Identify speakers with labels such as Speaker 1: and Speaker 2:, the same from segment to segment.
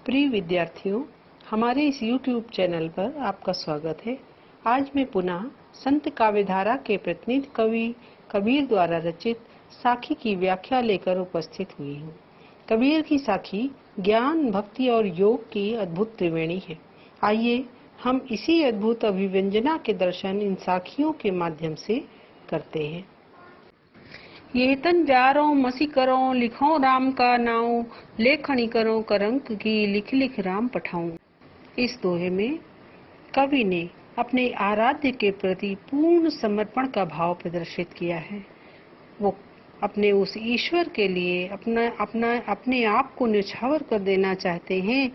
Speaker 1: प्रिय विद्यार्थियों, हमारे इस YouTube चैनल पर आपका स्वागत है। आज मैं पुनः संत काव्यधारा के प्रतिनिधि कवि कबीर द्वारा रचित साखी की व्याख्या लेकर उपस्थित हुई हूँ। कबीर की साखी ज्ञान, भक्ति और योग की अद्भुत त्रिवेणी है। आइए हम इसी अद्भुत अभिव्यंजना के दर्शन इन साखियों के माध्यम से करते हैं। ये तन जारो मसी करो, लिखो राम का नाम, लेखनी करो करंक की, लिख लिख राम पठाऊं। इस दोहे में कवि ने अपने आराध्य के प्रति पूर्ण समर्पण का भाव प्रदर्शित किया है। वो अपने उस ईश्वर के लिए अपने आप को न्यौछावर कर देना चाहते हैं।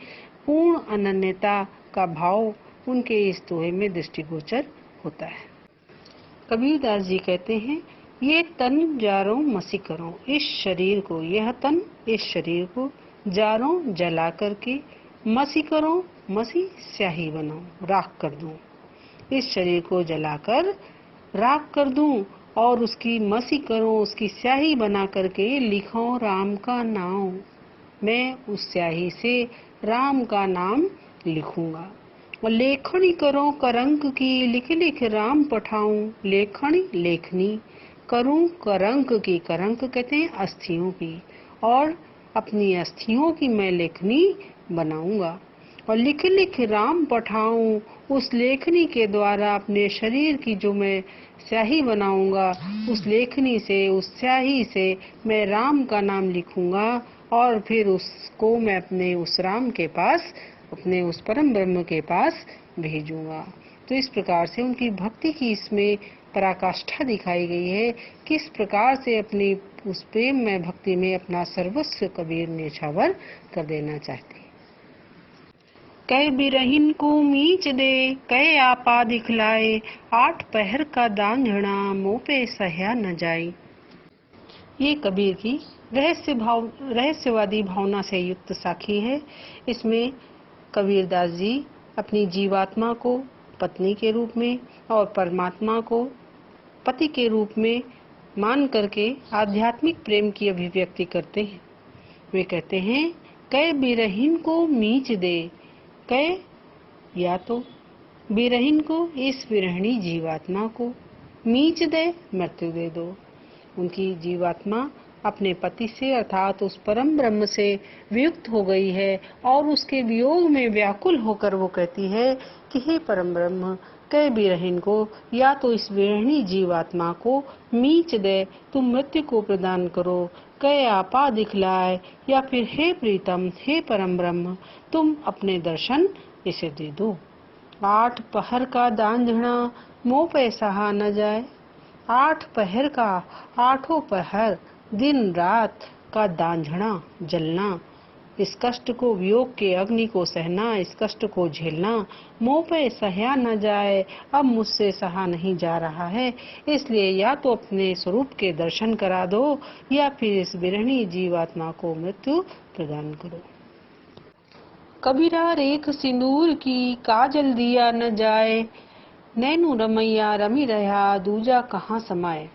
Speaker 1: पूर्ण अनन्यता का भाव उनके इस दोहे में दृष्टिगोचर होता है। कबीरदास जी कहते हैं, ये तन जारो मसी करो, इस शरीर को, यह तन इस शरीर को जारो जला करके, मसी करो, मसी स्याही बनाओ, राख कर दूं। इस शरीर को जलाकर राख कर दूं और उसकी मसी करो, उसकी स्याही बना करके लिखो राम का नाम। मैं उस स्याही से राम का नाम लिखूंगा। और लेखनी करो करंक की, लिख लिख राम पठाऊं। लेखनी लेखनी करूं करंक की, करंक कहते हैं अस्थियों की, और अपनी अस्थियों की मैं लेखनी बनाऊंगा। और लिख लिख राम पठाऊं, उस लेखनी के द्वारा अपने शरीर की जो मैं स्याही बनाऊंगा, उस लेखनी से, उस स्याही से मैं राम का नाम लिखूंगा और फिर उसको मैं अपने उस राम के पास, अपने उस परम ब्रह्म के पास भेजूंगा। तो इस प्रकार से उनकी भक्ति की इसमें पराकाष्ठा दिखाई गई है। किस प्रकार से अपनी उस प्रेम में, भक्ति में अपना सर्वस्व कबीर न्यौछावर कर देना चाहते हैं। कै बिरहिन को मीच दे, कै आपा दिखलाए, 8 पहर का दांझना, मुँह पे सहया न जाए। ये कबीर की रहस्यवादी भावना से युक्त साखी है। इसमें कबीरदास जी अपनी जीवात्मा को पत्नी के रूप में और परमात्मा को पति के रूप में मान करके आध्यात्मिक प्रेम की अभिव्यक्ति करते हैं। वे कहते हैं, कै बिरहिन को मीच दे, कै या तो बिरहिन को, इस विरहिणी जीवात्मा को, मीच दे, मृत्यु दे दो। उनकी जीवात्मा अपने पति से अर्थात उस परम ब्रह्म से वियुक्त हो गई है और उसके वियोग में व्याकुल होकर वो कहती है कि हे परम ब्रह्म, कै बिरहिन को, या तो इस विरहिणी जीवात्मा को मीच दे, तुम मृत्यु को प्रदान करो। कै आपा दिखलाए, या फिर हे प्रीतम, हे परम ब्रह्म, तुम अपने दर्शन इसे दे दो। 8 पहर का दांझना, मोह पे सहा न जाए। 8 पहर का, 8 पहर दिन रात का दांझना, जलना, इस कष्ट को, वियोग के अग्नि को सहना, इस कष्ट को झेलना, मुँह पे सहया न जाए, अब मुझसे सहा नहीं जा रहा है, इसलिए या तो अपने स्वरूप के दर्शन करा दो या फिर इस बिरहिणी जीवात्मा को मृत्यु प्रदान करो। कबीरा रेख सिंदूर की, काजल दिया न जाए, नैनू रमैया रमी रहा, दूजा कहाँ समाए।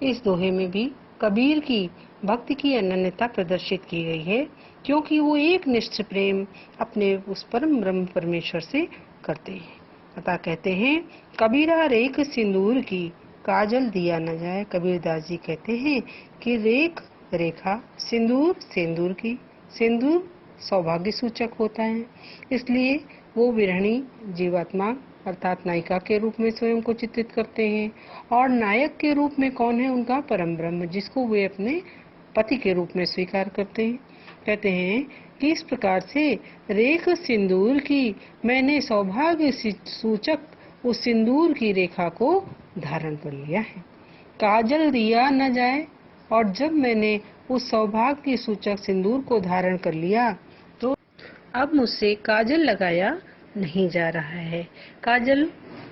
Speaker 1: इस दोहे में भी कबीर की भक्ति की अनन्यता प्रदर्शित की गई है, क्योंकि वो एक निष्ठ प्रेम अपने उस परम ब्रह्म परमेश्वर से करते हैं। अतः कहते हैं, कबीरा रेख सिंदूर की, काजल दिया न जाए। कबीरदास जी कहते हैं कि रेख रेखा, सिंदूर सिंदूर की, सिंदूर सौभाग्य सूचक होता है, इसलिए वो विरहिणी जीवात्मा अर्थात नायिका के रूप में स्वयं को चित्रित करते हैं, और नायक के रूप में कौन है? उनका परम ब्रह्म, जिसको वे अपने पति के रूप में स्वीकार करते हैं। कहते हैं कि इस प्रकार से रेख सिंदूर की, मैंने सौभाग्य सूचक उस सिंदूर की रेखा को धारण कर लिया है। काजल दिया न जाए, और जब मैंने उस सौभाग्य सूचक सिंदूर को धारण कर लिया तो अब मुझसे काजल लगाया नहीं जा रहा है। काजल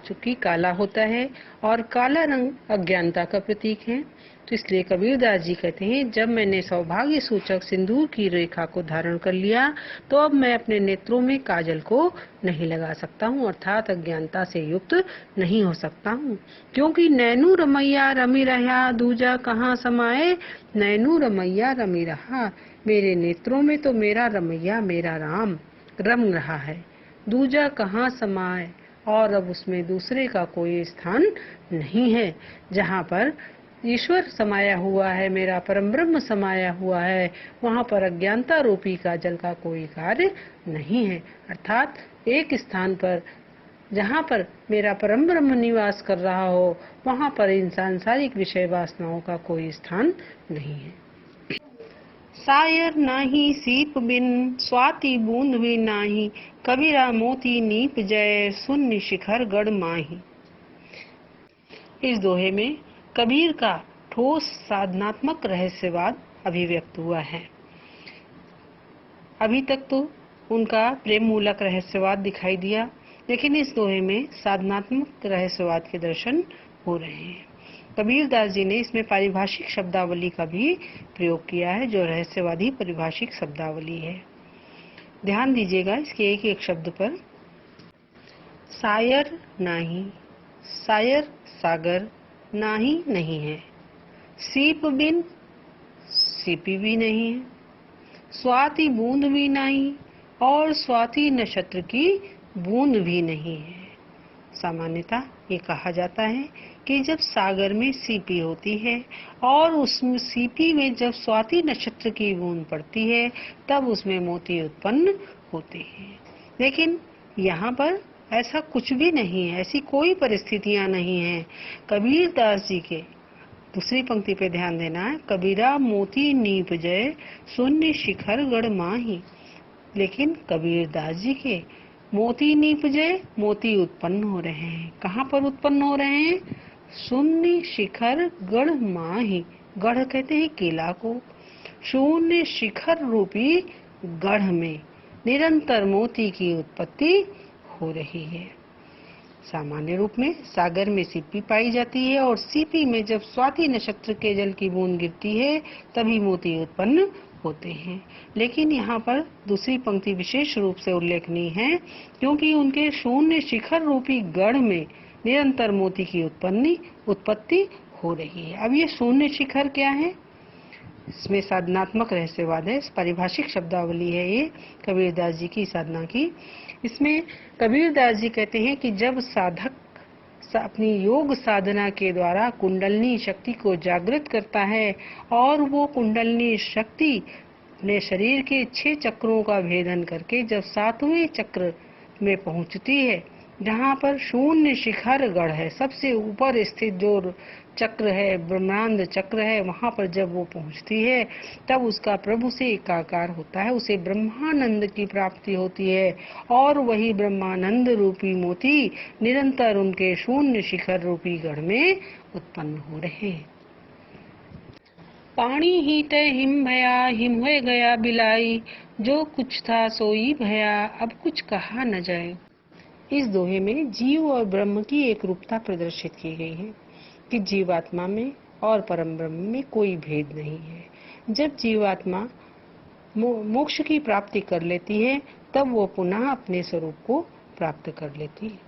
Speaker 1: चूंकि काला होता है और काला रंग अज्ञानता का प्रतीक है, तो इसलिए कबीरदास जी कहते हैं, जब मैंने सौभाग्य सूचक सिंदूर की रेखा को धारण कर लिया तो अब मैं अपने नेत्रों में काजल को नहीं लगा सकता हूँ, अर्थात अज्ञानता से युक्त नहीं हो सकता हूँ, क्योंकि नैनू रमैया रमी रहा, दूजा कहाँ समाए। नैनू रमैया रमी रहा, मेरे नेत्रों में तो मेरा रमैया मेरा राम रम रहा है, दूजा कहाँ समाए, और अब उसमें दूसरे का कोई स्थान नहीं है। जहाँ पर ईश्वर समाया हुआ है, मेरा परम ब्रह्म समाया हुआ है, वहाँ पर अज्ञानता रूपी काजल का कोई कार्य नहीं है। अर्थात एक स्थान पर जहाँ पर मेरा परम ब्रह्म निवास कर रहा हो, वहाँ पर इन सांसारिक विषय वासनाओं का कोई स्थान नहीं है। सायर नाही सीप बिन, स्वाति बूंद भी नाही, कबीरा मोती नीप जय, शून्य शिखर गढ़ माही। इस दोहे में कबीर का ठोस साधनात्मक रहस्यवाद अभिव्यक्त हुआ है। अभी तक तो उनका प्रेम मूलक रहस्यवाद दिखाई दिया, लेकिन इस दोहे में साधनात्मक रहस्यवाद के दर्शन हो रहे हैं। कबीरदास जी ने इसमें पारिभाषिक शब्दावली का भी प्रयोग किया है, जो रहस्यवादी पारिभाषिक शब्दावली है। ध्यान दीजिएगा इसके एक एक शब्द पर। सायर नाही, सायर सागर, नाही नहीं है। सीप बिन, सीपी भी नहीं है। स्वाति बूंद भी नहीं, और स्वाति नक्षत्र की बूंद भी नहीं है। सामान्यतः ये कहा जाता है कि जब सागर में सीपी होती है और उसमें सीपी में जब स्वाति नक्षत्र की बूंद पड़ती है, तब उसमें मोती उत्पन्न होते हैं। लेकिन यहाँ पर ऐसा कुछ भी नहीं है, ऐसी कोई परिस्थितियां नहीं है। कबीरदास जी के दूसरी पंक्ति पे ध्यान देना है, कबीरा मोती नीप जय, शून्य शिखर गढ़ माही। लेकिन कबीरदास जी के मोती नीप जय, मोती उत्पन्न हो रहे हैं। कहाँ पर उत्पन्न हो रहे हैं? शून्य शिखर गढ़ माही। गढ़ कहते हैं किला को। शून्य शिखर रूपी गढ़ में निरंतर मोती की उत्पत्ति हो रही है। सामान्य रूप में सागर में सीपी पाई जाती है, और सीपी में जब स्वाति नक्षत्र के जल की बूंद गिरती है तभी मोती उत्पन्न होते हैं। लेकिन यहाँ पर दूसरी पंक्ति विशेष रूप से उल्लेखनीय है, क्योंकि उनके शून्य शिखर रूपी गढ़ में निरंतर मोती की उत्पत्ति हो रही है। अब ये शून्य शिखर क्या है? इसमें साधनात्मक रहस्यवाद है, पारिभाषिक शब्दावली है ये कबीरदास जी की साधना की। इसमें कबीरदास जी कहते हैं कि जब साधक अपनी योग साधना के द्वारा कुंडलनी शक्ति को जागृत करता है, और वो कुंडलनी शक्ति अपने शरीर के 6 चक्रों का भेदन करके जब 7वें चक्र में पहुंचती है, जहाँ पर शून्य शिखर गढ़ है, सबसे ऊपर स्थित जो चक्र है, ब्रह्मांड चक्र है, वहाँ पर जब वो पहुँचती है तब उसका प्रभु से एकाकार होता है, उसे ब्रह्मानंद की प्राप्ति होती है, और वही ब्रह्मानंद रूपी मोती निरंतर उनके शून्य शिखर रूपी गढ़ में उत्पन्न हो रहे हैं। पानी ही तय हिम भया, हिम हो गया बिलाई, जो कुछ था सोई भया, अब कुछ कहा न जाए। इस दोहे में जीव और ब्रह्म की एक रूपता प्रदर्शित की गई है कि जीवात्मा में और परम ब्रह्म में कोई भेद नहीं है। जब जीवात्मा मोक्ष की प्राप्ति कर लेती है, तब वो पुनः अपने स्वरूप को प्राप्त कर लेती है।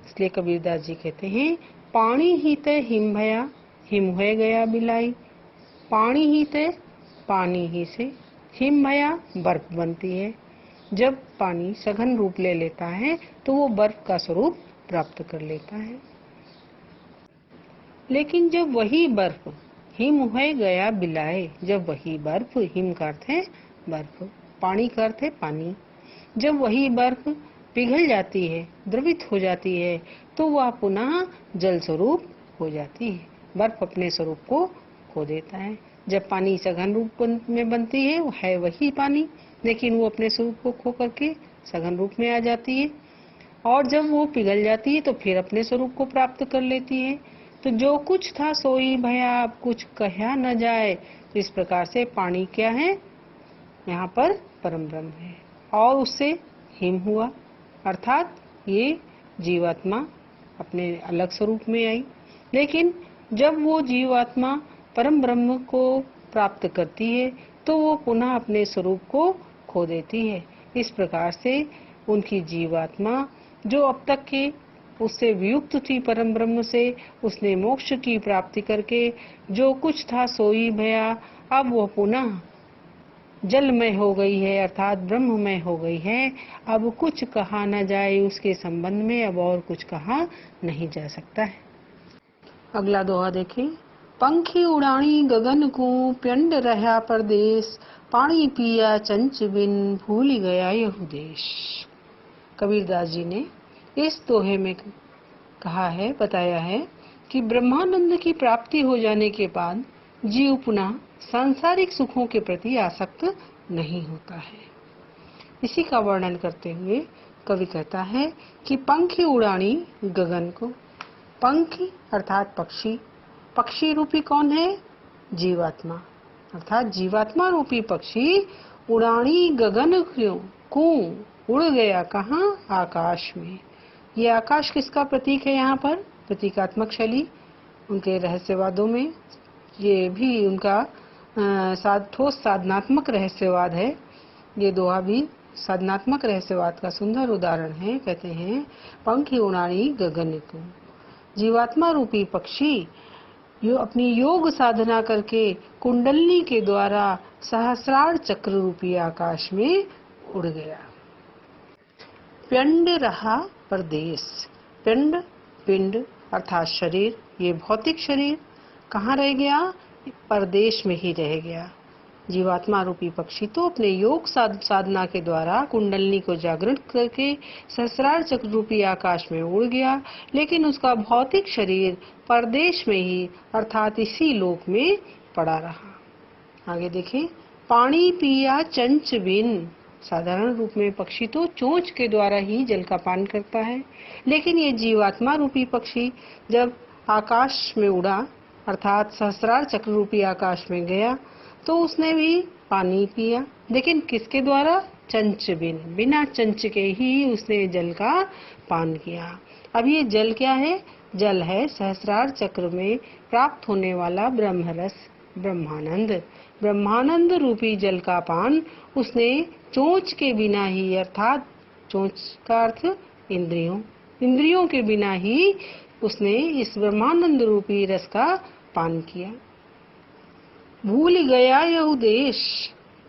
Speaker 1: इसलिए कबीरदास जी कहते हैं, पानी ही तय हिम भया, हिम हो गया बिलाई। पानी ही तय, पानी ही से हिम भया, बर्फ बनती है। जब पानी सघन रूप ले लेता है तो वो बर्फ का स्वरूप प्राप्त कर लेता है। लेकिन जब वही बर्फ हिम हो गया बिलाए, जब वही बर्फ, हिम का अर्थ है बर्फ, पानी का अर्थ है पानी, जब वही बर्फ पिघल जाती है, द्रवित हो जाती है, तो वह पुनः जल स्वरूप हो जाती है। बर्फ अपने स्वरूप को खो देता है। जब पानी सघन रूप में बनती है वही पानी, लेकिन वो अपने स्वरूप को खो करके सघन रूप में आ जाती है, और जब वो पिघल जाती है तो फिर अपने स्वरूप को प्राप्त कर लेती है। तो जो कुछ था सोई भया, अब कुछ कहा न जाए। तो इस प्रकार से पानी क्या है? यहाँ पर परम ब्रह्म है, और उससे हिम हुआ, अर्थात ये जीवात्मा अपने अलग स्वरूप में आई। लेकिन जब वो जीवात्मा परम ब्रह्म को प्राप्त करती है तो वो पुनः अपने स्वरूप को खो देती है। इस प्रकार से उनकी जीवात्मा जो अब तक के उससे वियुक्त थी परम ब्रह्म से, उसने मोक्ष की प्राप्ति करके जो कुछ था सोई भया, अब वो पुनः जलमय हो गई है, अर्थात ब्रह्ममय हो गई है। अब कुछ कहा न जाए उसके संबंध में, अब और कुछ कहा नहीं जा सकता है। अगला दोहा देखें। पंखी उड़ानी गगन को, प्यंड रहा परदेश, पानी पिया चंच बिन, भूल गया यहू देश। कबीरदास जी ने इस दोहे में कहा है, बताया है कि ब्रह्मानंद की प्राप्ति हो जाने के बाद जीव पुनः सांसारिक सुखों के प्रति आसक्त नहीं होता है। इसी का वर्णन करते हुए कवि कहता है कि पंखी उड़ानी गगन को। पंखी अर्थात पक्षी, पक्षी रूपी कौन है? जीवात्मा, अर्थात जीवात्मा रूपी पक्षी उड़ानी गगन को, उड़ गया कहाँ? आकाश में। ये आकाश किसका प्रतीक है? यहाँ पर प्रतीकात्मक शैली उनके रहस्यवादों में, ये भी उनका ठोस साधनात्मक रहस्यवाद है। ये दोहा भी साधनात्मक रहस्यवाद का सुंदर उदाहरण है। कहते हैं पंखी उड़ानी गगन को, जीवात्मा रूपी पक्षी अपनी योग साधना करके कुंडलनी के द्वारा सहस्रार चक्र रूपी आकाश में उड़ गया। पिंड रहा परदेश। पिंड, पिंड अर्थात शरीर, ये भौतिक शरीर कहाँ रह गया? परदेश में ही रह गया। जीवात्मा रूपी पक्षी तो अपने योग साधना के द्वारा कुंडलनी को जागृत करके सहस्रार चक्र रूपी आकाश में उड़ गया, लेकिन उसका भौतिक शरीर परदेश में ही अर्थात इसी लोक में पड़ा रहा। आगे देखें। पानी पिया चंच बिन। साधारण रूप में पक्षी तो चोंच के द्वारा ही जल का पान करता है, लेकिन ये जीवात्मा रूपी पक्षी जब आकाश में उड़ा अर्थात सहस्रार चक्र रूपी आकाश में गया तो उसने भी पानी पिया, लेकिन किसके द्वारा? चंच बिन, बिना चंच के ही उसने जल का पान किया। अब ये जल क्या है? जल है सहस्रार चक्र में प्राप्त होने वाला ब्रह्मरस, ब्रह्मानंद। ब्रह्मानंद रूपी जल का पान उसने चोंच के बिना ही, अर्थात चोंच का अर्थ इंद्रियों, इंद्रियों के बिना ही उसने इस ब्रह्मानंद रूपी रस का पान किया। भूल गया यह देश।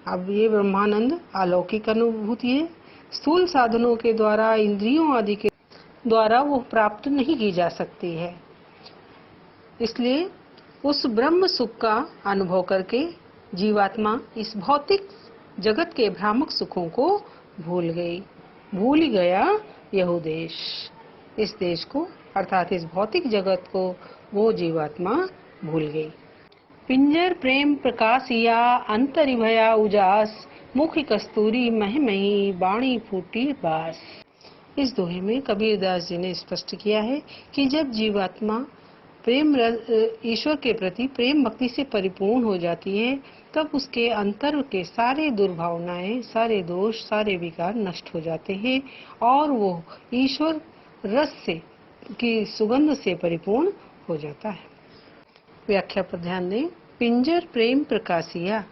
Speaker 1: अब ये ब्रह्मानंद अलौकिक अनुभूति है, स्थूल साधनों के द्वारा, इंद्रियों आदि के द्वारा वो प्राप्त नहीं की जा सकती है। इसलिए उस ब्रह्म सुख का अनुभव करके जीवात्मा इस भौतिक जगत के भ्रामक सुखों को भूल गई। भूल गया यह देश, इस देश को अर्थात इस भौतिक जगत को वो जीवात्मा भूल गई। पिंजर प्रेम प्रकाशिया, अंतरि भया उजास, मुख कस्तूरी महिमही, बाणी फूटी बास। इस दोहे में कबीरदास जी ने स्पष्ट किया है कि जब जीवात्मा प्रेम ईश्वर के प्रति प्रेम भक्ति से परिपूर्ण हो जाती है, तब उसके अंतर के सारे दुर्भावनाएं, सारे दोष, सारे विकार नष्ट हो जाते हैं और वो ईश्वर रस से की सुगंध से परिपूर्ण हो जाता है। व्याख्या पर ध्यान दें। पिंजर प्रेम प्रकाशिया,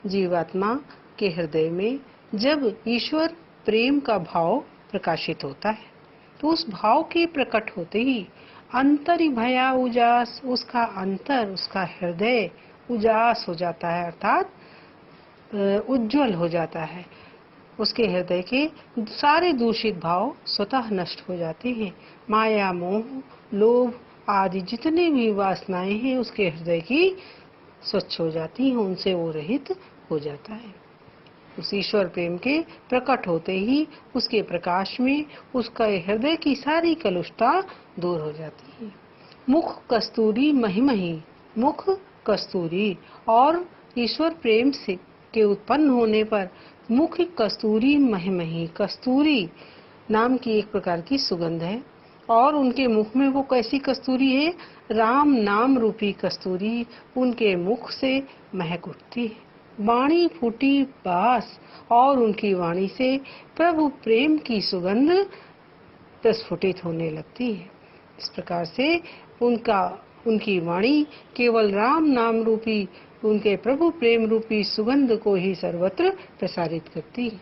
Speaker 1: जीवात्मा के हृदय में जब ईश्वर प्रेम का भाव प्रकाशित होता है तो उस भाव के प्रकट होते ही अंतरि भया उजास, उसका अंतर, उसका हृदय उजास हो जाता है, अर्थात उज्जवल हो जाता है। उसके हृदय के सारे दूषित भाव स्वतः नष्ट हो जाते हैं। माया, मोह, लोभ आदि जितने भी वासनाएं हैं उसके हृदय की स्वच्छ हो जाती हैं, उनसे वो रहित हो जाता है। उस ईश्वर प्रेम के प्रकट होते ही उसके प्रकाश में उसका हृदय की सारी कलुषता दूर हो जाती है। मुख कस्तूरी महिमही, मुख कस्तूरी, और ईश्वर प्रेम से के उत्पन्न होने पर मुख कस्तूरी महिमही, कस्तूरी नाम की एक प्रकार की सुगंध है और उनके मुख में वो कैसी कस्तूरी है? राम नाम रूपी कस्तूरी उनके मुख से महक उठती है। वाणी फूटी बास, और उनकी वाणी से प्रभु प्रेम की सुगंध प्रस्फुटित होने लगती है। इस प्रकार से उनकी वाणी केवल राम नाम रूपी उनके प्रभु प्रेम रूपी सुगंध को ही सर्वत्र प्रसारित करती है।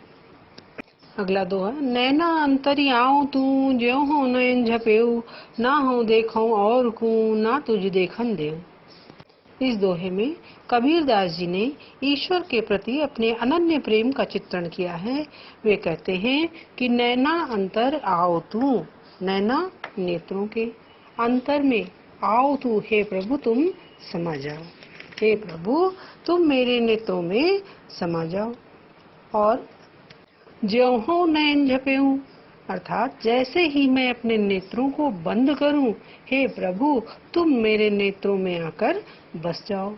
Speaker 1: अगला दोहा। नैना अंतरि आऊं तू, ज्यों हो नयन झपेऊ, ना हो देखो और को, ना तुझ देखन देऊ। इस दोहे में कबीरदास जी ने ईश्वर के प्रति अपने अनन्य प्रेम का चित्रण किया है। वे कहते हैं कि नैना अंतर आओ तू, नैना नेत्रों के अंतर में आओ तू, हे प्रभु तुम समा जाओ, हे प्रभु तुम मेरे नेत्रों में समा जाओ। और ज्यों हो नैन झपेऊं, अर्थात जैसे ही मैं अपने नेत्रों को बंद करूं, हे प्रभु तुम मेरे नेत्रों में आकर बस जाओ।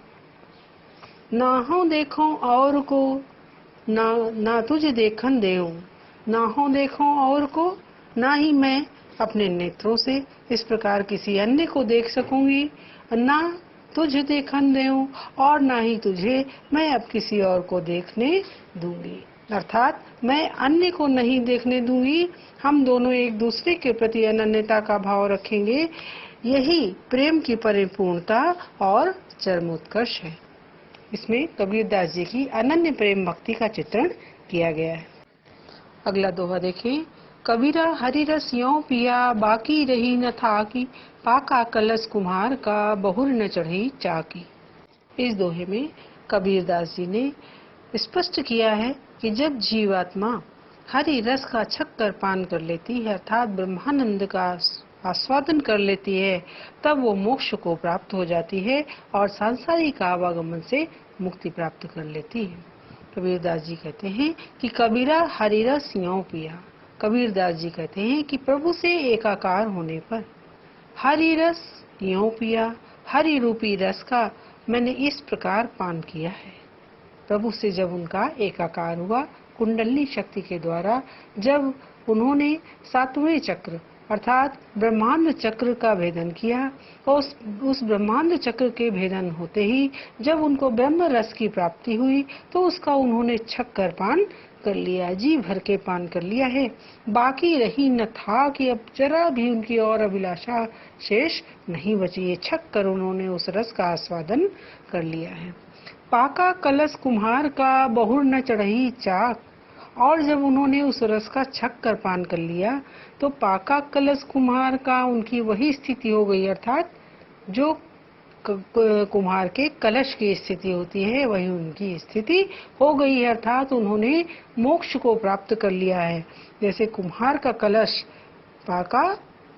Speaker 1: ना हो देखो और को, ना तुझे देखन देऊं, ना हो देखो और को, ना ही मैं अपने नेत्रों से इस प्रकार किसी अन्य को देख सकूंगी, ना तुझे देखन देऊं और ना ही तुझे मैं अब किसी और को देखने दूंगी। अर्थात मैं अन्य को नहीं देखने दूंगी, हम दोनों एक दूसरे के प्रति अनन्यता का भाव रखेंगे। यही प्रेम की परिपूर्णता और चरमोत्कर्ष है। इसमें कबीरदास जी की अनन्य प्रेम भक्ति का चित्रण किया गया है। अगला दोहा देखें। कबीरा हरि रस यों पिया, बाकी रही न था की, पाका कलश कुम्हार का, बहुर न चढ़ी चाकी। इस दोहे में कबीरदास जी ने स्पष्ट किया है कि जब जीवात्मा हरि रस का छक्कर पान कर लेती है, अर्थात ब्रह्मानंद का आस्वादन कर लेती है, तब वो मोक्ष को प्राप्त हो जाती है और सांसारिक आवागमन से मुक्ति प्राप्त कर लेती है। कबीरदास जी कहते हैं कि कबीरा हरि रस यों पिया। कबीरदास जी कहते हैं कि प्रभु से एकाकार होने पर हरि रस यों पिया, हरि रूपी रस का मैंने इस प्रकार पान किया है। प्रभु से जब उनका एकाकार हुआ कुंडलिनी शक्ति के द्वारा, जब उन्होंने सातवें चक्र अर्थात ब्रह्मांड चक्र का भेदन किया, और उस ब्रह्मांड चक्र के भेदन होते ही जब उनको ब्रह्म रस की प्राप्ति हुई, तो उसका उन्होंने छक्कर पान कर लिया, जी भर के पान कर लिया है। बाकी रही न था कि अब जरा भी उनकी और अभिलाषा शेष नहीं बची है, छक्कर उन्होंने उस रस का आस्वादन कर लिया है। पाका कलश कुम्हार का, बहुर न चढ़ी चाक। और जब उन्होंने उस रस का छक्कर पान कर लिया, तो पाका कलश कुम्हार का उनकी वही स्थिति हो गई, अर्थात जो कुम्हार के कलश की स्थिति होती है वही उनकी स्थिति हो गई है, अर्थात उन्होंने मोक्ष को प्राप्त कर लिया है। जैसे कुम्हार का कलश पाका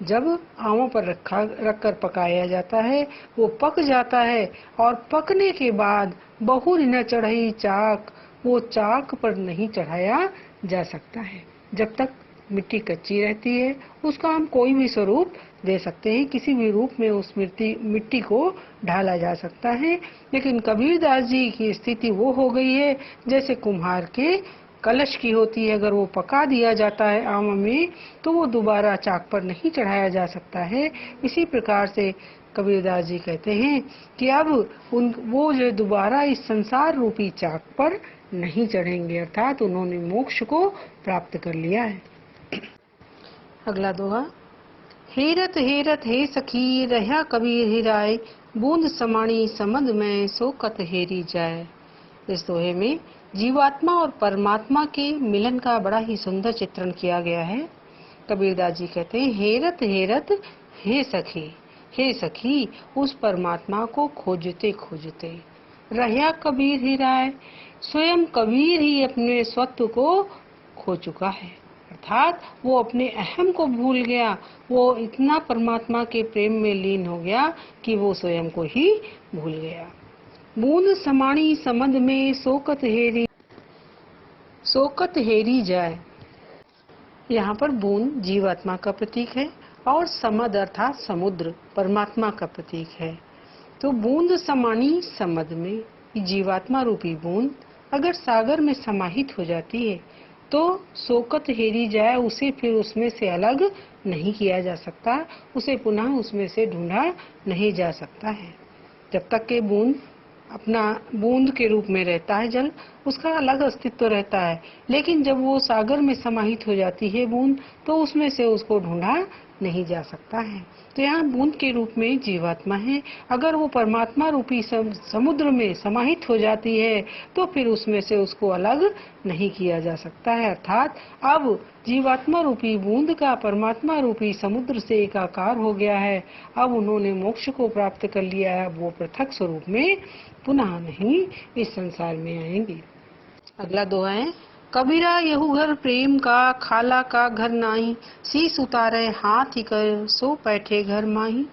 Speaker 1: जब आंवों पर रखकर पकाया जाता है, वो पक जाता है और पकने के बाद बहुर न चढ़ी चाक, वो चाक पर नहीं चढ़ाया जा सकता है। जब तक मिट्टी कच्ची रहती है उसका हम कोई भी स्वरूप दे सकते हैं, किसी भी रूप में उस मिट्टी को ढाला जा सकता है। लेकिन कबीरदास जी की स्थिति वो हो गई है जैसे कुम्हार के कलश की होती है, अगर वो पका दिया जाता है आम में तो वो दोबारा चाक पर नहीं चढ़ाया जा सकता है। इसी प्रकार से कबीरदास जी कहते हैं कि अब वो जो दोबारा इस संसार रूपी चाक पर नहीं चढ़ेंगे, अर्थात उन्होंने मोक्ष को प्राप्त कर लिया है। अगला दोहा। हेरत हेरत हे सखी, रहा कबीर हिराए, बूंद समाणी समद में, सोकत हेरी जाए। इस दोहे में जीवात्मा और परमात्मा के मिलन का बड़ा ही सुंदर चित्रण किया गया है। कबीरदास जी कहते हैं, हेरत हेरत हे सखी, हे सखी उस परमात्मा को खोजते खोजते रहा कबीर ही राय, स्वयं कबीर ही अपने स्वत्व को खो चुका है, अर्थात वो अपने अहम को भूल गया, वो इतना परमात्मा के प्रेम में लीन हो गया कि वो स्वयं को ही भूल गया। बूंद समाणी समद में, सोकत हेरी जाए। यहाँ पर बूंद जीवात्मा का प्रतीक है और समद अर्थात समुद्र परमात्मा का प्रतीक है। तो बूंद समानी समद में, जीवात्मा रूपी बूंद अगर सागर में समाहित हो जाती है तो सोकत हेरी जाए, उसे फिर उसमें से अलग नहीं किया जा सकता, उसे पुनः उसमें से ढूंढा नहीं जा सकता है। जब तक के बूंद अपना बूंद के रूप में रहता है जल, उसका अलग अस्तित्व रहता है, लेकिन जब वो सागर में समाहित हो जाती है बूंद, तो उसमें से उसको ढूंढा नहीं जा सकता है। तो यहाँ बूंद के रूप में जीवात्मा है। अगर वो परमात्मा रूपी समुद्र में समाहित हो जाती है तो फिर उसमें से उसको अलग नहीं किया जा सकता है। अर्थात अब जीवात्मा रूपी बूंद का परमात्मा रूपी समुद्र से एकाकार हो गया है। अब उन्होंने मोक्ष को प्राप्त कर लिया है। वो पृथक स्वरूप में पुनः नहीं इस संसार में आएंगे। अगला दोहा है, कबीरा यहू घर प्रेम का, खाला का घर नाही, शीस उतारे हाथ ही कर, सो बैठे घर माही।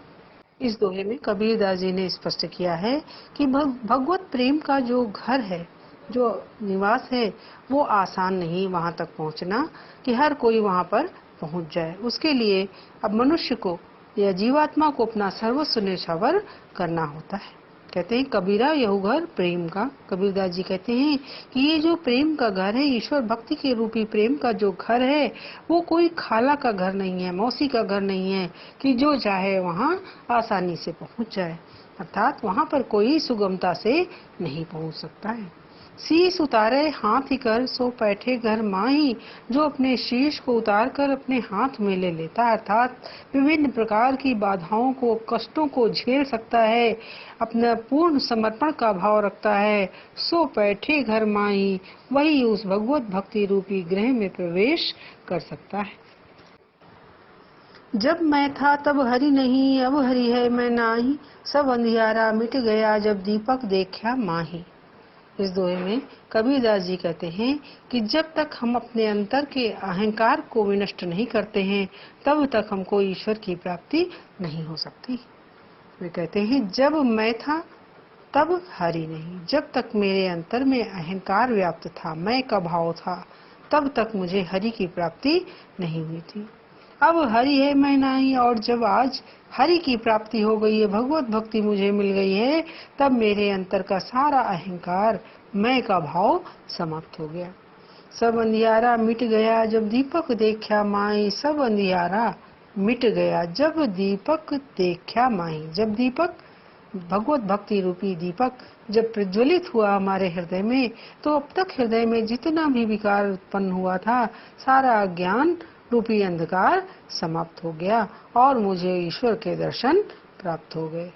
Speaker 1: इस दोहे में कबीरदास जी ने स्पष्ट किया है कि भगवत प्रेम का जो घर है, जो निवास है, वो आसान नहीं वहां तक पहुंचना कि हर कोई वहां पर पहुंच जाए। उसके लिए अब मनुष्य को या जीवात्मा को अपना सर्वस्व न्यौछावर करना होता है। कहते हैं कबीरा यहू घर प्रेम का। कबीरदास जी कहते हैं कि ये जो प्रेम का घर है, ईश्वर भक्ति के रूपी प्रेम का जो घर है, वो कोई खाला का घर नहीं है, मौसी का घर नहीं है कि जो चाहे वहाँ आसानी से पहुँच जाए। अर्थात वहाँ पर कोई सुगमता से नहीं पहुँच सकता है। शीश उतारे हाथ ही कर, सो बैठे घर माही। जो अपने शीश को उतार कर अपने हाथ में ले लेता है, अर्थात विभिन्न प्रकार की बाधाओं को, कष्टों को झेल सकता है, अपना पूर्ण समर्पण का भाव रखता है, सो बैठे घर माही, वही उस भगवत भक्ति रूपी गृह में प्रवेश कर सकता है। जब मैं था तब हरि नहीं, अब हरि है मैं नाही, सब अंधियारा मिट गया जब दीपक देखा माही। इस दोहे में कबीरदास जी कहते हैं कि जब तक हम अपने अंतर के अहंकार को विनष्ट नहीं करते हैं, तब तक हमको ईश्वर की प्राप्ति नहीं हो सकती। वे कहते हैं जब मैं था तब हरि नहीं, जब तक मेरे अंतर में अहंकार व्याप्त था, मैं का भाव था, तब तक मुझे हरि की प्राप्ति नहीं हुई थी। अब हरि है मैं नहीं, और जब आज हरि की प्राप्ति हो गई है, भगवत भक्ति मुझे मिल गई है, तब मेरे अंतर का सारा अहंकार, मैं का भाव समाप्त हो गया। सब अंधियारा मिट गया जब दीपक देखा माई, सब अंधियारा मिट गया जब दीपक देखा माई। जब दीपक, भगवत भक्ति रूपी दीपक जब प्रज्वलित हुआ हमारे हृदय में, तो अब तक हृदय में जितना भी विकार उत्पन्न हुआ था, सारा अज्ञान रूपी अंधकार समाप्त हो गया और मुझे ईश्वर के दर्शन प्राप्त हो गए।